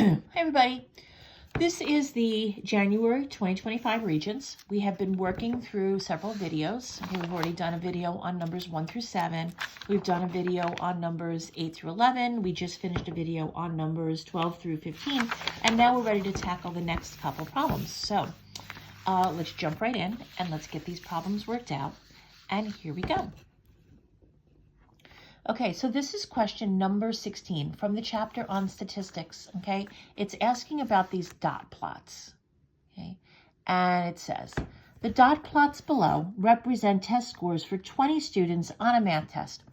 Hi everybody. This is the January 2025 Regents. We have been working through several videos. Okay, we've already done a video on numbers 1 through 7. We've done a video on numbers 8 through 11. We just finished a video on numbers 12 through 15. And now we're ready to tackle the next couple problems. So let's jump right in and let's get these problems worked out. And here we go. Okay, so this is question number 16 from the chapter on statistics, okay? It's asking about these dot plots, okay? And it says, the dot plots below represent test scores for 20 students on a math test,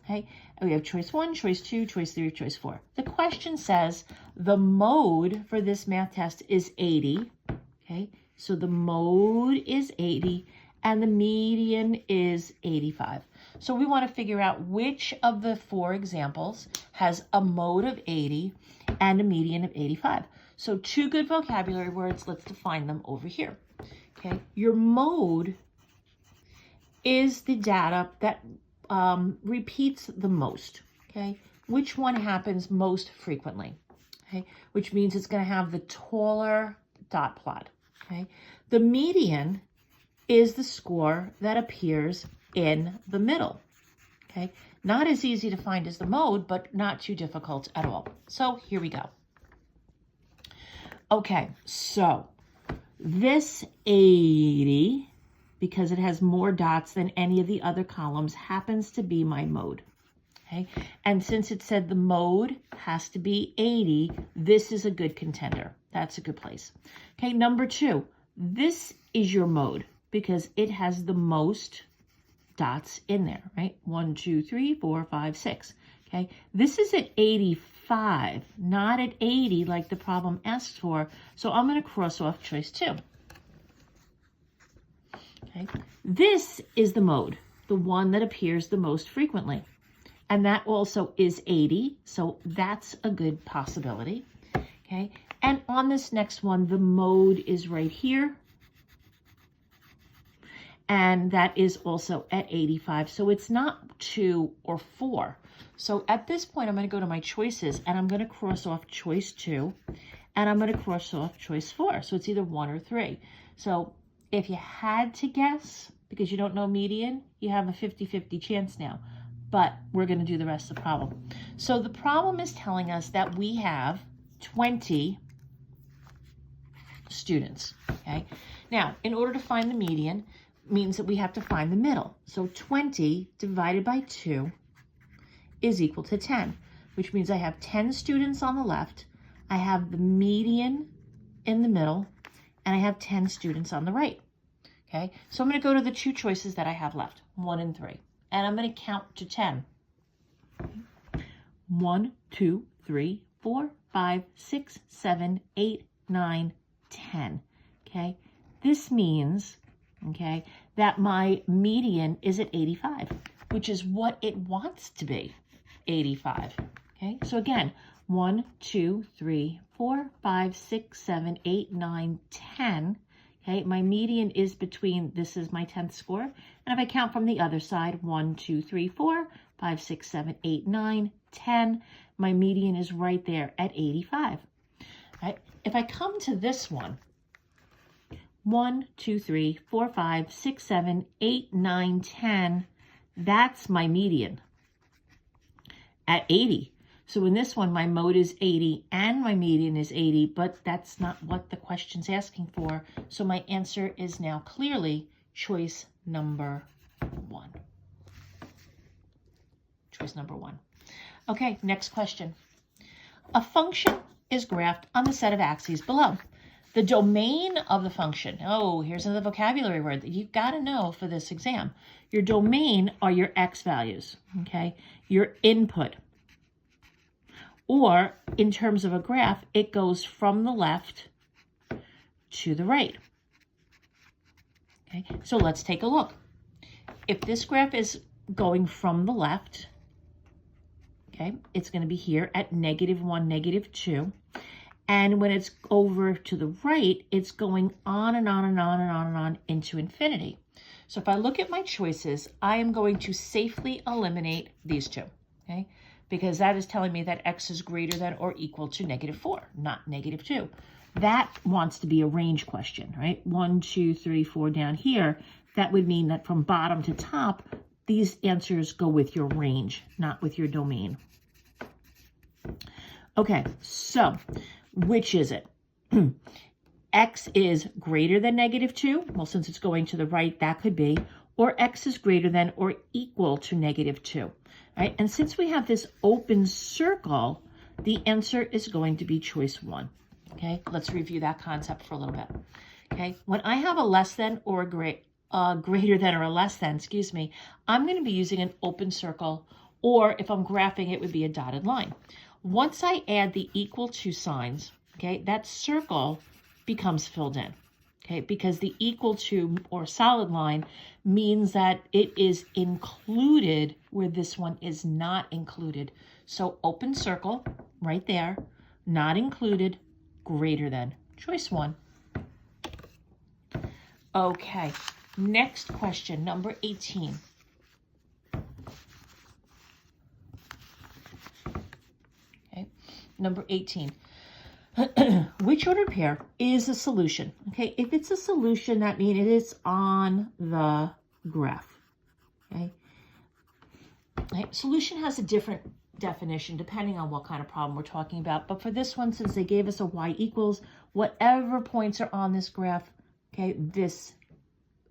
okay? And we have choice 1, choice 2, choice 3, choice 4. The question says the mode for this math test is 80, okay? So the mode is 80 and the median is 85. So we want to figure out which of the 4 examples has a mode of 80 and a median of 85. So 2 good vocabulary words, let's define them over here. Okay, your mode is the data that repeats the most. Okay, which one happens most frequently? Okay, which means it's going to have the taller dot plot. Okay, the median is the score that appears in the middle, okay? Not as easy to find as the mode, but not too difficult at all. So here we go. Okay, so this 80, because it has more dots than any of the other columns, happens to be my mode, okay? And since it said the mode has to be 80, this is a good contender. That's a good place. Okay, number 2, this is your mode because it has the most dots in there, right? 1, 2, 3, 4, 5, 6. Okay, this is at 85, not at 80 like the problem asked for. So I'm going to cross off choice 2. Okay, this is the mode, the one that appears the most frequently. And that also is 80, so that's a good possibility. Okay, and on this next one, the mode is right here. And that is also at 85. So it's not 2 or 4. So at this point, I'm going to go to my choices and I'm going to cross off choice 2 and I'm going to cross off choice 4. So it's either 1 or 3. So if you had to guess, because you don't know median, you have a 50-50 chance now. But we're going to do the rest of the problem. So the problem is telling us that we have 20 students. Okay. Now, in order to find the median, means that we have to find the middle. So 20 divided by 2 is equal to 10, which means I have 10 students on the left, I have the median in the middle, and I have 10 students on the right. Okay, so I'm going to go to the 2 choices that I have left, 1 and 3, and I'm going to count to 10. 1, 2, 3, 4, 5, 6, 7, 8, 9, 10. Okay, this means okay, that my median is at 85, which is what it wants to be, 85. Okay, so again, 1, 2, 3, 4, 5, 6, 7, 8, 9, 10. Okay, my median is between, this is my 10th score. And if I count from the other side, 1, 2, 3, 4, 5, 6, 7, 8, 9, 10, my median is right there at 85. Right? If I come to this one, 1, 2, 3, 4, 5, 6, 7, 8, 9, 10. That's my median at 80. So in this one, my mode is 80 and my median is 80, but that's not what the question's asking for. So my answer is now clearly choice number 1. Choice number 1. Okay, next question. A function is graphed on the set of axes below. The domain of the function, oh, here's another vocabulary word that you've got to know for this exam. Your domain are your x values, okay? Your input. Or in terms of a graph, it goes from the left to the right. Okay, so let's take a look. If this graph is going from the left, okay, it's going to be here at -1, -2. And when it's over to the right, it's going on and on and on and on and on into infinity. So if I look at my choices, I am going to safely eliminate these 2. Okay, because that is telling me that x is greater than or equal to -4, not -2. That wants to be a range question, right? 1, 2, 3, 4 down here. That would mean that from bottom to top, these answers go with your range, not with your domain. Okay, so which is it? X is greater than -2. Well, since it's going to the right, that could be. Or X is greater than or equal to -2. Right? And since we have this open circle, the answer is going to be choice 1. Okay, let's review that concept for a little bit. Okay, when I have a less than or a greater than or a less than, excuse me, I'm going to be using an open circle, or if I'm graphing, it would be a dotted line. Once I add the equal to signs, okay, that circle becomes filled in, okay, because the equal to or solid line means that it is included where this one is not included. So open circle right there, not included, greater than, choice 1. Okay, next question, number 18. Okay, number 18. Which ordered pair is a solution? Okay, if it's a solution, that means it is on the graph. Okay, solution has a different definition depending on what kind of problem we're talking about. But for this one, since they gave us a y equals, whatever points are on this graph, okay, this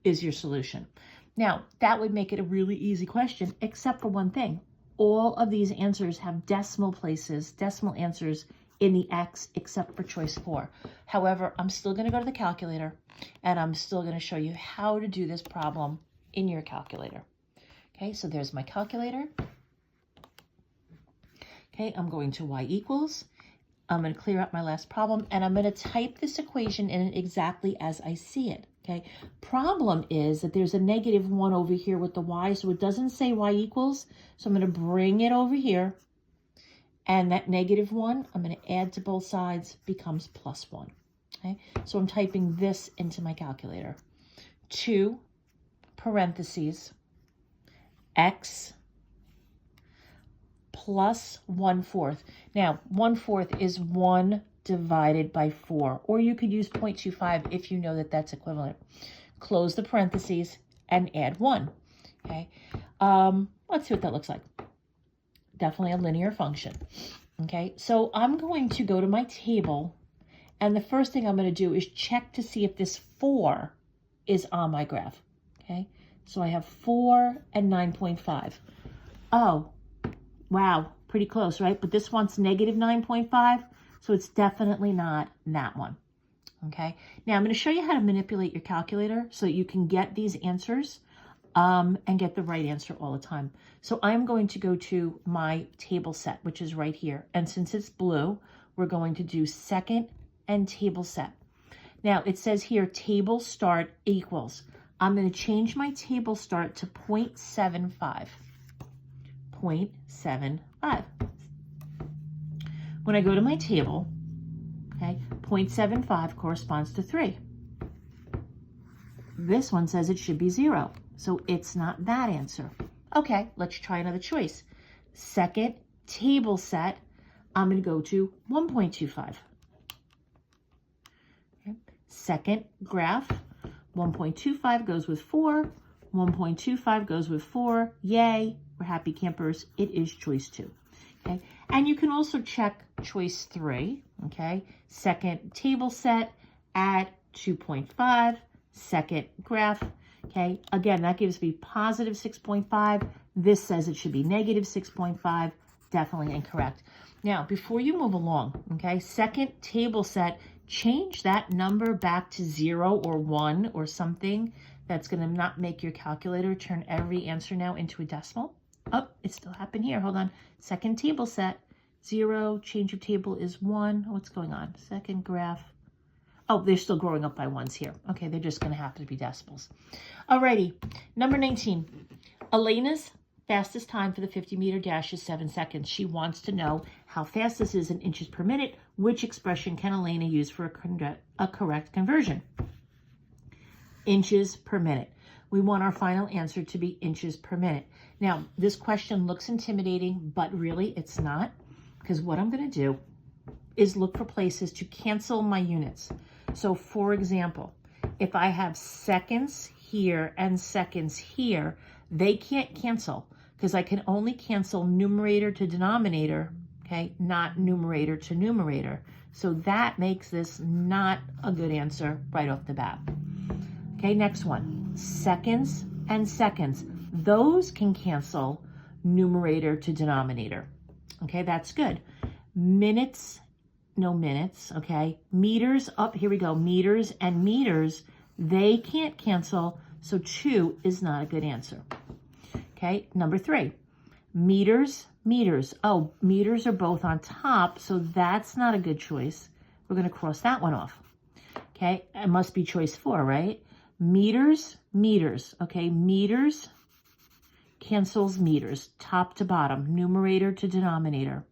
is your solution. Now, that would make it a really easy question, except for one thing. All of these answers have decimal places, decimal answers in the X, except for choice 4. However, I'm still going to go to the calculator, and I'm still going to show you how to do this problem in your calculator. Okay, so there's my calculator. Okay, I'm going to y equals. I'm going to clear out my last problem, and I'm going to type this equation in exactly as I see it. Okay, problem is that there's a -1 over here with the y, so it doesn't say y equals. So I'm going to bring it over here, and that -1, I'm going to add to both sides, becomes +1. Okay, so I'm typing this into my calculator. 2 parentheses x plus 1/4. Now, 1/4 is 1 divided by 4, or you could use 0.25 if you know that that's equivalent. Close the parentheses and add 1. Okay, let's see what that looks like. Definitely a linear function. Okay, so I'm going to go to my table, and the first thing I'm going to do is check to see if this 4 is on my graph. Okay, so I have 4 and 9.5. Oh, wow, pretty close, right? But this one's -9.5, so it's definitely not that one. Okay, now I'm going to show you how to manipulate your calculator so that you can get these answers and get the right answer all the time. So I'm going to go to my table set, which is right here. And since it's blue, we're going to do second and table set. Now it says here table start equals. I'm going to change my table start to 0.75. 0.75. When I go to my table, okay, 0.75 corresponds to 3. This one says it should be 0, so it's not that answer. Okay, let's try another choice. Second table set, I'm going to go to 1.25. Okay. Second graph, 1.25 goes with 4, 1.25 goes with 4, yay, we're happy campers, it is choice 2. Okay, and you can also check choice 3, okay, second table set at 2.5, second graph, okay, again, that gives me positive 6.5, this says it should be negative 6.5, definitely incorrect. Now, before you move along, okay, second table set, change that number back to 0 or 1 or something that's going to not make your calculator turn every answer now into a decimal. Oh, it still happened here. Hold on. Second table set, 0. Change of table is 1. What's going on? Second graph. Oh, they're still growing up by ones here. Okay, they're just going to have to be decimals. Alrighty, number 19. Elena's fastest time for the 50-meter dash is 7 seconds. She wants to know how fast this is in inches per minute. Which expression can Elena use for a correct conversion? Inches per minute. We want our final answer to be inches per minute. Now, this question looks intimidating, but really it's not, because what I'm going to do is look for places to cancel my units. So for example, if I have seconds here and seconds here, they can't cancel because I can only cancel numerator to denominator, okay, not numerator to numerator. So that makes this not a good answer right off the bat. Okay, next one, seconds and seconds. Those can cancel numerator to denominator. Okay, that's good. Minutes, no minutes, okay. Meters, up, here we go, meters and meters, they can't cancel, so 2 is not a good answer. Okay, number 3, meters, meters. Oh, meters are both on top, so that's not a good choice. We're going to cross that one off. Okay, it must be choice 4, right? Meters, meters. Okay, meters cancels meters, top to bottom, numerator to denominator.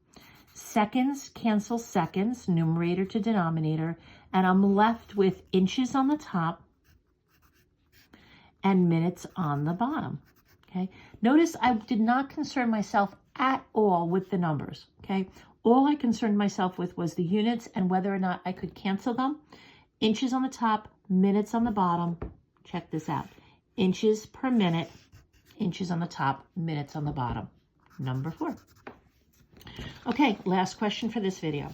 Seconds cancel seconds, numerator to denominator, and I'm left with inches on the top and minutes on the bottom. Okay, notice I did not concern myself at all with the numbers. Okay, all I concerned myself with was the units and whether or not I could cancel them. Inches on the top, minutes on the bottom. Check this out. Inches per minute, inches on the top, minutes on the bottom. Number 4. Okay, last question for this video.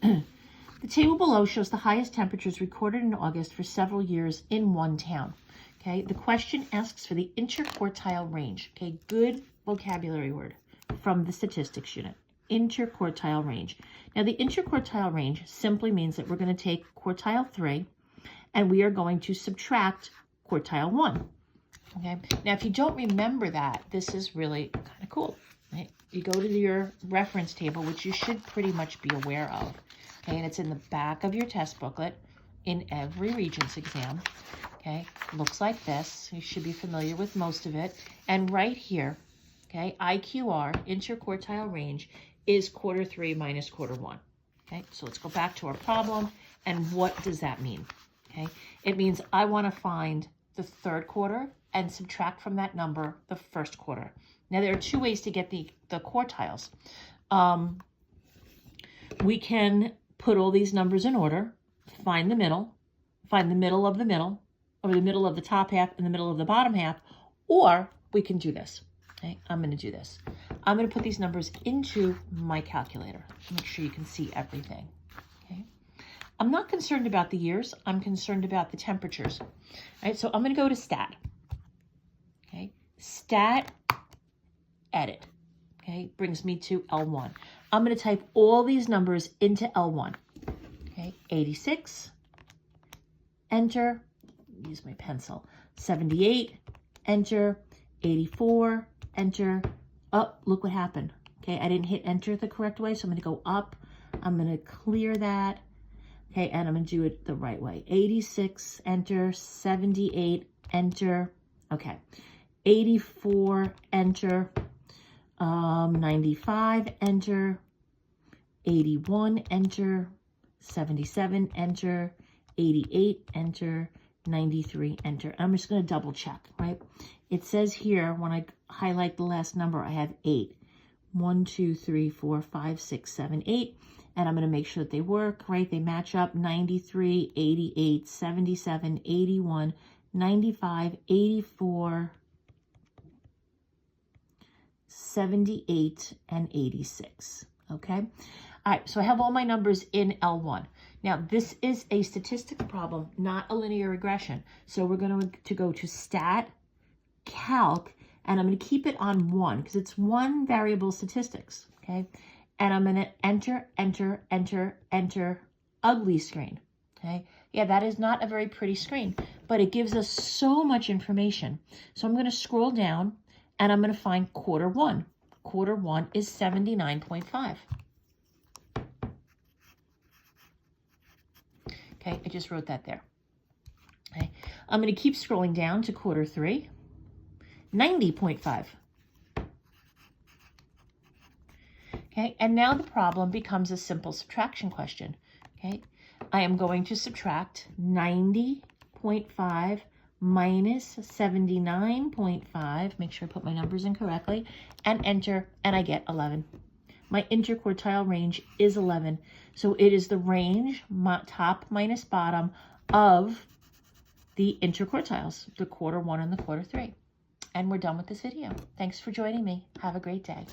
The table below shows the highest temperatures recorded in August for several years in one town. Okay, the question asks for the interquartile range. Okay, good vocabulary word from the statistics unit. Interquartile range. Now, the interquartile range simply means that we're going to take quartile 3 and we are going to subtract quartile 1. Okay, now if you don't remember that, this is really kind of cool. Right? You go to your reference table, which you should pretty much be aware of. Okay, and it's in the back of your test booklet in every Regents exam. Okay, looks like this. You should be familiar with most of it. And right here, okay, IQR, interquartile range, is quarter 3 minus quarter 1. Okay, so let's go back to our problem. And what does that mean? Okay, it means I want to find the third quarter and subtract from that number the first quarter. Now, there are 2 ways to get the quartiles. We can put all these numbers in order, find the middle of the middle, or the middle of the top half and the middle of the bottom half, or we can do this. Okay, I'm going to do this. I'm going to put these numbers into my calculator. Make sure you can see everything. Okay, I'm not concerned about the years. I'm concerned about the temperatures. All right, so I'm going to go to stat. Okay, stat, edit. Okay, brings me to L1. I'm going to type all these numbers into L1. Okay, 86, enter, use my pencil, 78, enter, 84, enter. Oh, look what happened. Okay, I didn't hit enter the correct way, so I'm going to go up. I'm going to clear that. Okay, and I'm going to do it the right way. 86, enter, 78, enter. Okay, 84, enter. 95, enter. 81, enter. 77, enter. 88, enter. 93, enter. I'm just going to double check, right? It says here, when I highlight the last number, I have 8. 1, 2, 3, 4, 5, 6, 7, 8. And I'm going to make sure that they work, right? They match up. 93, 88, 77, 81, 95, 84, 78, and 86. Okay? All right, so I have all my numbers in L1. Now, this is a statistics problem, not a linear regression. So we're going to go to stat, calc, and I'm going to keep it on 1 because it's one variable statistics, okay? And I'm going to enter, enter, enter, enter, ugly screen, okay? Yeah, that is not a very pretty screen, but it gives us so much information. So I'm going to scroll down and I'm going to find quarter 1. Quarter 1 is 79.5. Okay, I just wrote that there. Okay, I'm going to keep scrolling down to quarter 3, 90.5. Okay, and now the problem becomes a simple subtraction question. Okay, I am going to subtract 90.5 minus 79.5, make sure I put my numbers in correctly, and enter, and I get 11. My interquartile range is 11. So it is the range, top minus bottom, of the interquartiles, the quarter 1 and the quarter 3. And we're done with this video. Thanks for joining me. Have a great day.